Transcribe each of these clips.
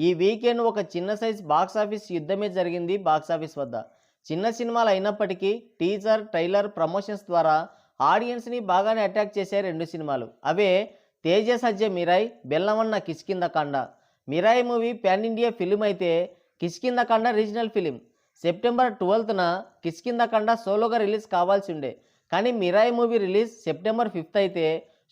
ఈ వీకెండ్ ఒక చిన్న సైజ్ బాక్సాఫీస్ యుద్ధమే జరిగింది బాక్సాఫీస్ వద్ద. చిన్న సినిమాలు అయినప్పటికీ టీజర్, ట్రైలర్, ప్రమోషన్స్ ద్వారా ఆడియన్స్ని బాగానే అట్రాక్ట్ చేసే రెండు సినిమాలు. అవే తేజ సజ్జ మిరాయ్, బెల్లమన్న Kishkindhakanda. Mirai movie pan India film అయితే కిష్కిందకాండ రీజనల్ ఫిలిం. సెప్టెంబర్ 12న కిష్కిందకాండ సోలోగా రిలీజ్ కావాల్సి ఉండే, కానీ మిరాయ్ మూవీ రిలీజ్ సెప్టెంబర్ 5 అయితే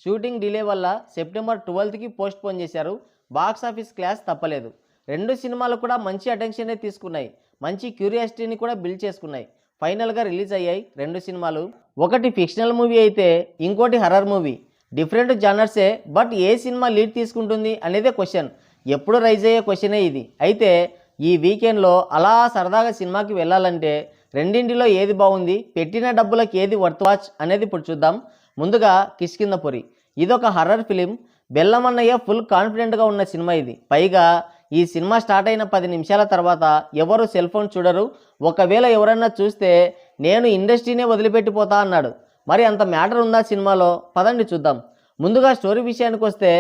షూటింగ్ డిలే వల్ల సెప్టెంబర్ 12కి పోస్ట్ పోన్ చేశారు. బాక్సాఫీస్ క్లాస్ తప్పలేదు. రెండు సినిమాలు కూడా మంచి అటెన్షనే తీసుకున్నాయి, మంచి క్యూరియాసిటీని కూడా బిల్డ్ చేసుకున్నాయి. ఫైనల్గా రిలీజ్ అయ్యాయి రెండు సినిమాలు. ఒకటి ఫిక్షనల్ మూవీ అయితే ఇంకోటి హర్రర్ మూవీ. డిఫరెంట్ జానర్సే, బట్ ఏ సినిమా లీడ్ తీసుకుంటుంది అనేదే క్వశ్చన్. ఎప్పుడు రైజ్ అయ్యే క్వశ్చనే ఇది. అయితే ఈ వీకెండ్లో అలా సరదాగా సినిమాకి వెళ్ళాలంటే రెండింటిలో ఏది బాగుంది, పెట్టిన డబ్బులకు ఏది వర్త్ వాచ్ అనేది ఇప్పుడు చూద్దాం. ముందుగా కిష్కింధపురి. ఇదొక హర్రర్ ఫిలిం. బెల్లమన్నయ్య ఫుల్ కాన్ఫిడెంట్గా ఉన్న సినిమా ఇది. పైగా ఈ సినిమా స్టార్ట్ అయిన 10 నిమిషాల తర్వాత ఎవరు సెల్ ఫోన్ చూడరు. ఒకవేళ ఎవరన్నా చూస్తే నేను ఇండస్ట్రీనే వదిలిపెట్టిపోతా అన్నాడు. మరి అంత మ్యాటర్ ఉందా సినిమాలో? పదండి చూద్దాం. ముందుగా స్టోరీ విషయానికి వస్తే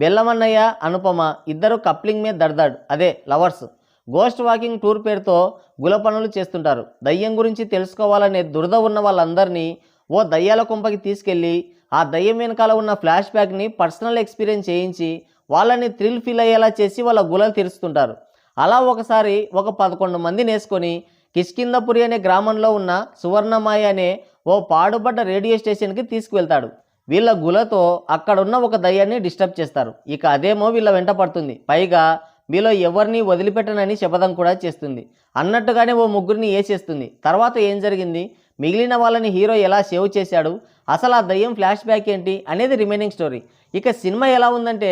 బెల్లమన్నయ్య, అనుపమ ఇద్దరు కప్లింగ్ మీద దర్దాడు, అదే లవర్స్. గోస్ట్ వాకింగ్ టూర్ పేరుతో గుల పనులు చేస్తుంటారు. దయ్యం గురించి తెలుసుకోవాలనే దురద ఉన్న వాళ్ళందరినీ ఓ దయ్యాల కుంపకి తీసుకెళ్ళి ఆ దయ్యం వెనకాల ఉన్న ఫ్లాష్ బ్యాక్ని పర్సనల్ ఎక్స్పీరియన్స్ చేయించి వాళ్ళని థ్రిల్ ఫీల్ అయ్యేలా చేసి వాళ్ళ గులలు తీరుస్తుంటారు. అలా ఒకసారి ఒక 11 మందిని వేసుకొని కిష్కింధపురి అనే గ్రామంలో ఉన్న సువర్ణమాయ అనే ఓ పాడుబడ్డ రేడియో స్టేషన్కి తీసుకువెళ్తాడు. వీళ్ళ గులతో అక్కడున్న ఒక దయ్యాన్ని డిస్టర్బ్ చేస్తారు. ఇక అదేమో వీళ్ళ వెంట పడుతుంది. పైగా మీలో ఎవరిని వదిలిపెట్టనని శపథం కూడా చేస్తుంది. అన్నట్టుగానే ఓ ముగ్గురిని వేసేస్తుంది. తర్వాత ఏం జరిగింది, మిగిలిన వాళ్ళని హీరో ఎలా సేవ్ చేశాడు, అసలు ఆ దయ్యం ఫ్లాష్ బ్యాక్ ఏంటి అనేది రిమైనింగ్ స్టోరీ. ఇక సినిమా ఎలా ఉందంటే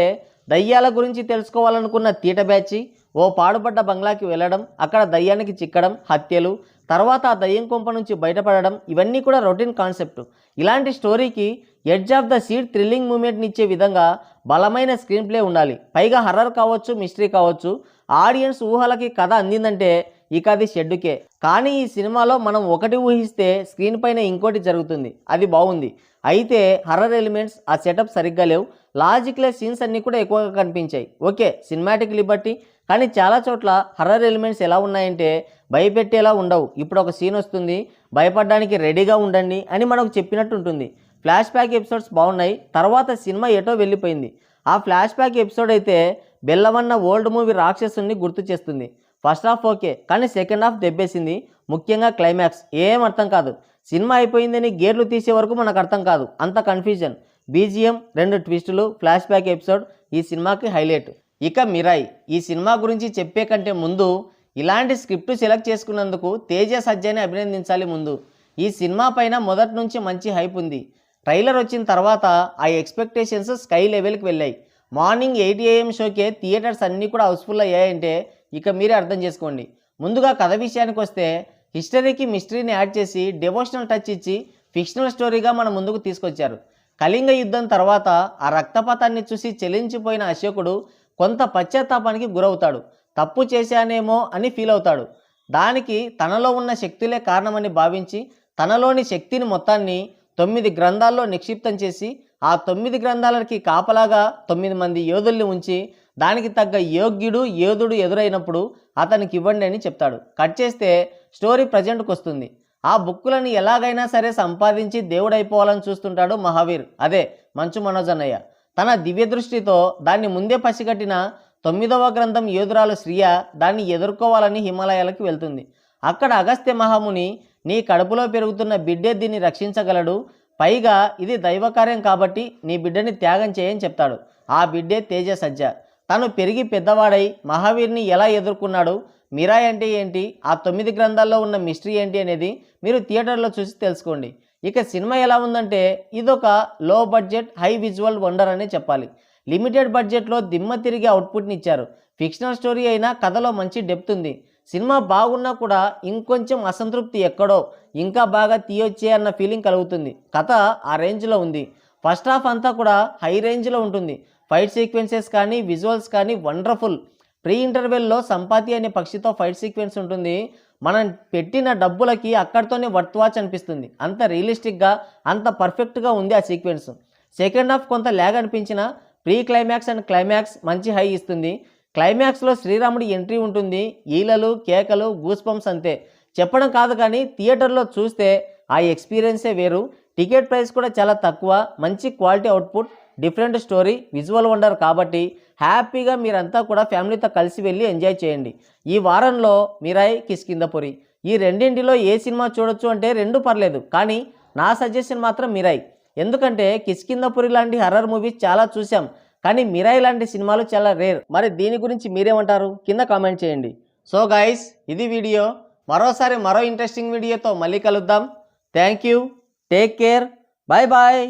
దయ్యాల గురించి తెలుసుకోవాలనుకున్న తీట బ్యాచి ఓ పాడుపడ్డ బంగ్లాకి వెళ్ళడం, అక్కడ దయ్యానికి చిక్కడం, హత్యలు, తర్వాత ఆ దయ్యం కొంప నుంచి బయటపడడం, ఇవన్నీ కూడా రొటీన్ కాన్సెప్ట్. ఇలాంటి స్టోరీకి edge of the seat thrilling మూమెంట్ని ఇచ్చే విధంగా బలమైన స్క్రీన్ ప్లే ఉండాలి. పైగా హర్రర్ కావచ్చు, మిస్టరీ కావచ్చు, ఆడియన్స్ ఊహలకి కథ అందిందంటే ఇక అది షెడ్డుకే. కానీ ఈ సినిమాలో మనం ఒకటి ఊహిస్తే స్క్రీన్ పైన ఇంకోటి జరుగుతుంది. అది బాగుంది. అయితే హర్రర్ ఎలిమెంట్స్, ఆ సెటప్ సరిగ్గా లేవు. లాజిక్లెస్ సీన్స్ అన్నీ కూడా ఎక్కువగా కనిపించాయి. ఓకే, సినిమాటిక్ లిబర్టీ, కానీ చాలా చోట్ల హర్రర్ ఎలిమెంట్స్ ఎలా ఉన్నాయంటే భయపెట్టేలా ఉండవు. ఇప్పుడు ఒక సీన్ వస్తుంది, భయపడడానికి రెడీగా ఉండండి అని మనకు చెప్పినట్టు ఉంటుంది. ఫ్లాష్ బ్యాక్ ఎపిసోడ్స్ బాగున్నాయి. తర్వాత సినిమా ఎటో వెళ్ళిపోయింది. ఆ ఫ్లాష్ బ్యాక్ ఎపిసోడ్ అయితే బెల్లమన్న ఓల్డ్ మూవీ రాక్షసుని గుర్తు చేస్తుంది. ఫస్ట్ హాఫ్ ఓకే, కానీ సెకండ్ హాఫ్ దెబ్బేసింది. ముఖ్యంగా క్లైమాక్స్ ఏం అర్థం కాదు. సినిమా అయిపోయిందని గేర్లు తీసే వరకు మనకు అర్థం కాదు, అంత కన్ఫ్యూజన్. బీజిఎం, 2 ట్విస్టులు, ఫ్లాష్ బ్యాక్ ఎపిసోడ్ ఈ సినిమాకి హైలైట్. ఇక మిరాయ్. ఈ సినిమా గురించి చెప్పే కంటే ముందు ఇలాంటి స్క్రిప్ట్ సెలెక్ట్ చేసుకున్నందుకు తేజ సజ్జని అభినందించాలి. ముందు ఈ సినిమా పైన మొదటి నుంచి మంచి హైప్ ఉంది. ట్రైలర్ వచ్చిన తర్వాత ఆ ఎక్స్పెక్టేషన్స్ స్కై లెవెల్కి వెళ్ళాయి. మార్నింగ్ 8 AM షోకే థియేటర్స్ అన్నీ కూడా హౌస్ఫుల్ అయ్యాయంటే ఇక మీరే అర్థం చేసుకోండి. ముందుగా కథ విషయానికి వస్తే హిస్టరీకి మిస్టరీని యాడ్ చేసి డెవోషనల్ టచ్ ఇచ్చి ఫిక్షనల్ స్టోరీగా మన ముందుకు తీసుకొచ్చారు. కళింగ యుద్ధం తర్వాత ఆ రక్తపాతాన్ని చూసి చెలించిపోయిన అశోకుడు కొంత పశ్చాత్తాపానికి గురవుతాడు. తప్పు చేశానేమో అని ఫీల్ అవుతాడు. దానికి తనలో ఉన్న శక్తులే కారణమని భావించి తనలోని శక్తిని మొత్తాన్ని 9 గ్రంథాల్లో నిక్షిప్తం చేసి ఆ 9 గ్రంథాలకి కాపలాగా 9 మంది యోధుల్ని ఉంచి దానికి తగ్గ యోధుడు ఎదురైనప్పుడు అతనికి ఇవ్వండి అని చెప్తాడు. కట్ చేస్తే స్టోరీ ప్రజెంట్కి వస్తుంది. ఆ బుక్కులను ఎలాగైనా సరే సంపాదించి దేవుడైపోవాలని చూస్తుంటాడు మహావీర్, అదే మంచు మనోజ్ అన్నయ్య. తన దివ్య దృష్టితో దాన్ని ముందే పసిగట్టిన 9వ గ్రంథం యోధురాలు శ్రియ దాన్ని ఎదుర్కోవాలని హిమాలయాలకు వెళ్తుంది. అక్కడ అగస్త్య మహాముని, నీ కడుపులో పెరుగుతున్న బిడ్డే దీన్ని రక్షించగలడు, పైగా ఇది దైవకార్యం కాబట్టి నీ బిడ్డని త్యాగం చేయని చెప్తాడు. ఆ బిడ్డే తేజ సజ్జ. తను పెరిగి పెద్దవాడై మహావీర్ని ఎలా ఎదుర్కొన్నాడు, మిరాయ్ అంటే ఏంటి, ఆ 9 గ్రంథాల్లో ఉన్న మిస్టరీ ఏంటి అనేది మీరు థియేటర్లో చూసి తెలుసుకోండి. ఇక సినిమా ఎలా ఉందంటే ఇదొక లో బడ్జెట్ హై విజువల్ వండర్ అనే చెప్పాలి. లిమిటెడ్ బడ్జెట్లో దిమ్మ తిరిగి అవుట్పుట్ని ఇచ్చారు. ఫిక్షనల్ స్టోరీ అయినా కథలో మంచి డెప్త్ ఉంది. సినిమా బాగున్నా కూడా ఇంకొంచెం అసంతృప్తి ఎక్కడో, ఇంకా బాగా తీయొచ్చే అన్న ఫీలింగ్ కలుగుతుంది. కథ ఆ రేంజ్లో ఉంది. ఫస్ట్ హాఫ్ అంతా కూడా హై రేంజ్లో ఉంటుంది. ఫైట్ సీక్వెన్సెస్ కానీ విజువల్స్ కానీ వండర్ఫుల్. ప్రీ ఇంటర్వెల్లో సంపాతి అనే పక్షితో ఫైట్ సీక్వెన్స్ ఉంటుంది. మనం పెట్టిన డబ్బులకి అక్కడితోనే వర్త్ వాచ్ అనిపిస్తుంది. అంత రియలిస్టిక్గా, అంత పర్ఫెక్ట్గా ఉంది ఆ సీక్వెన్స్. సెకండ్ హాఫ్ కొంత ల్యాగ్ అనిపించిన ప్రీ క్లైమాక్స్ అండ్ క్లైమాక్స్ మంచి హై ఇస్తుంది. క్లైమాక్స్లో శ్రీరాముడి ఎంట్రీ ఉంటుంది. ఈలలు, కేకలు, గూస్ బంప్స్ అంతే. చెప్పడం కాదు కానీ థియేటర్లో చూస్తే ఆ ఎక్స్పీరియన్సే వేరు. టికెట్ ప్రైస్ కూడా చాలా తక్కువ, మంచి quality output, different story, visual wonder కాబట్టి హ్యాపీగా మీరంతా కూడా ఫ్యామిలీతో కలిసి వెళ్ళి ఎంజాయ్ చేయండి. ఈ వారంలో మిరాయి, కిష్కింధపురి ఈ రెండింటిలో ఏ సినిమా చూడొచ్చు అంటే రెండు పర్లేదు, కానీ నా సజెషన్ మాత్రం మిరాయి. ఎందుకంటే కిష్కింధపురి లాంటి హర్రర్ మూవీస్ చాలా చూసాం, కానీ మిరాయి లాంటి సినిమాలు చాలా రేర్. మరి దీని గురించి మీరేమంటారు కింద కామెంట్ చేయండి. సో గైస్, ఇది వీడియో. మరోసారి మరో ఇంట్రెస్టింగ్ వీడియోతో మళ్ళీ కలుద్దాం. Thank you, take care, bye bye.